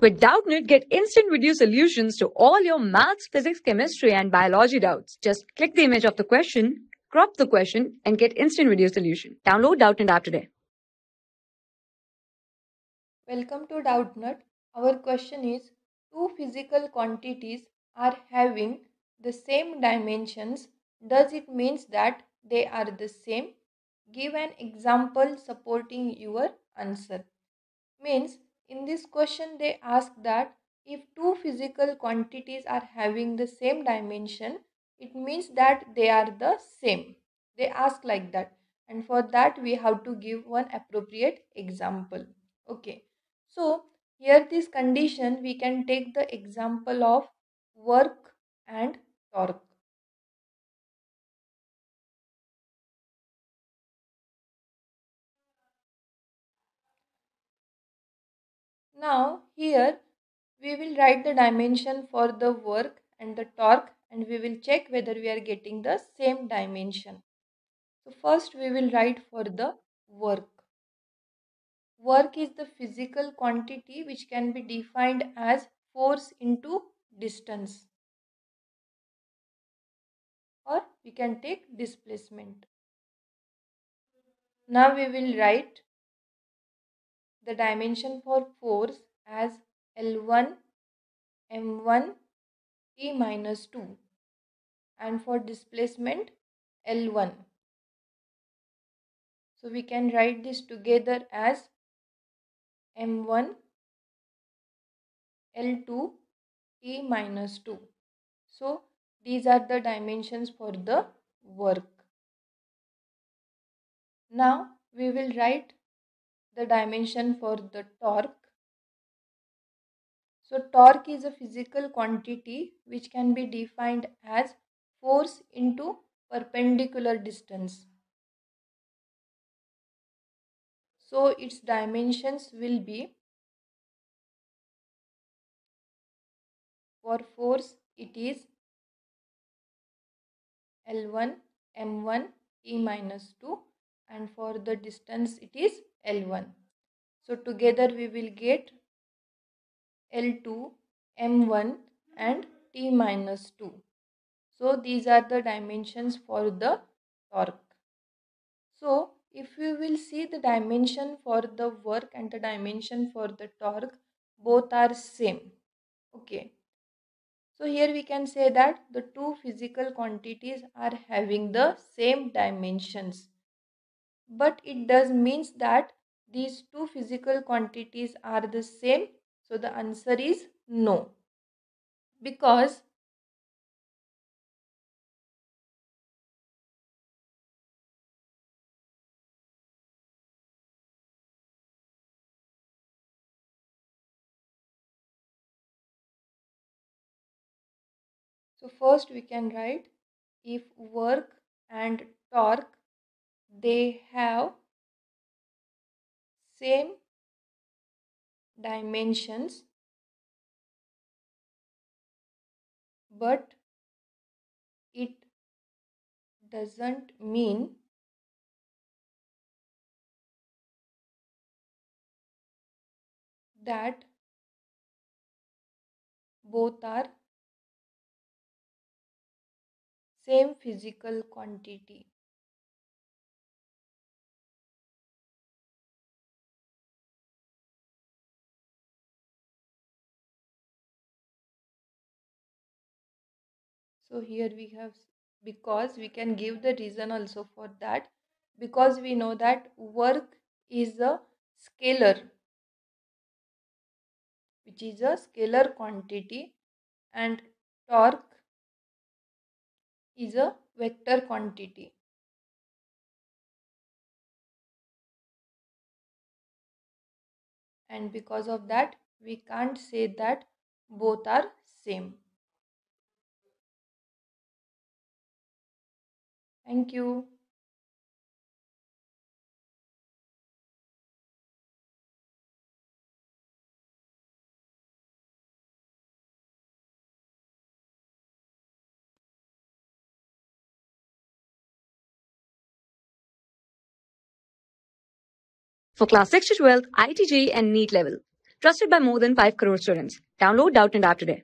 With Doubtnut, get instant video solutions to all your maths, physics, chemistry, and biology doubts. Just click the image of the question, crop the question, and get instant video solution. Download Doubtnut app today. Welcome to Doubtnut. Our question is, two physical quantities are having the same dimensions. Does it means that they are the same? Give an example supporting your answer. Means in this question they ask that if two physical quantities are having the same dimension, it means that they are the same. They ask like that, and for that we have to give one appropriate example. Okay, so here this condition we can take the example of work and torque. Now here we will write the dimension for the work and the torque, and we will check whether we are getting the same dimension. So first we will write for the work. Work is the physical quantity which can be defined as force into distance, or we can take displacement. Now we will write the dimension for force as L1 M1 T minus 2, and for displacement L1. So we can write this together as M1 L2 T minus 2. So these are the dimensions for the work. Now we will write the dimension for the torque. So torque is a physical quantity which can be defined as force into perpendicular distance. So its dimensions will be, for force it is L1 M1 T minus 2, and for the distance it is L1. So together we will get L2 M1 and T minus 2. So these are the dimensions for the torque. So if we will see the dimension for the work and the dimension for the torque, both are same. Okay. So here we can say that the two physical quantities are having the same dimensions. But it does means that these two physical quantities are the same. So the answer is no. Because so first we can write, if work and torque they have same dimensions, but it doesn't mean that both are same physical quantity. So here we have, because we can give the reason also for that, because we know that work is a scalar, which is a scalar quantity, and torque is a vector quantity. And because of that we can't say that both are same. Thank you. For class 6 to 12, IIT JEE and NEET level. Trusted by more than 5 crore students. Download Doubtnut app today.